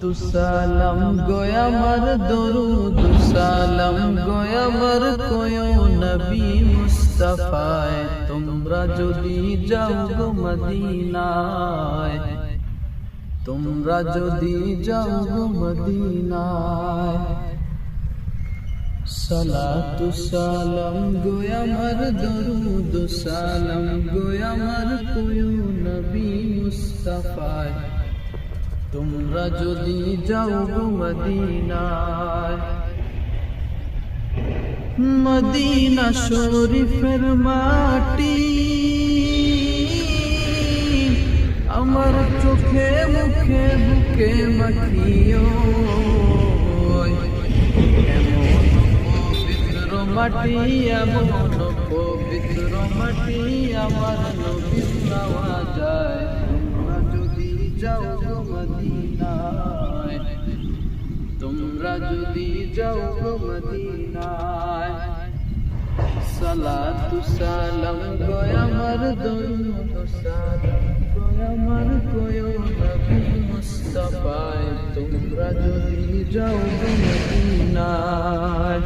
সালাম গোয় আমার দরুদ সালাম গোয় আমার কোয় নবী মুস্তাফায় তোমরা যদি যাও গো মদিনায় তোমরা যদি যাও গো মদিনায় সালাতু সালাম গোয় আমার দরুদ সালাম গোয় আমার কোয় নবী মুস্তাফায় তোমরা যদি যাও গো মদিনায় মদিনা শরীফের মাটি আমার চোখে মুখে বুকে মাখিও এমন পবিত্র মাটি এমন পবিত্র মাটি আমার নবীর নাওয়া যায় তোমরা যদি যাও গো মদিনায় তোমরা যদি যাও গো মদিনায় সালাতু সালাম গোয় আমার দরুদ সালাম গোয় আমার কোয় নবী মুস্তাফায় তোমরা যদি যাও গো মদিনায়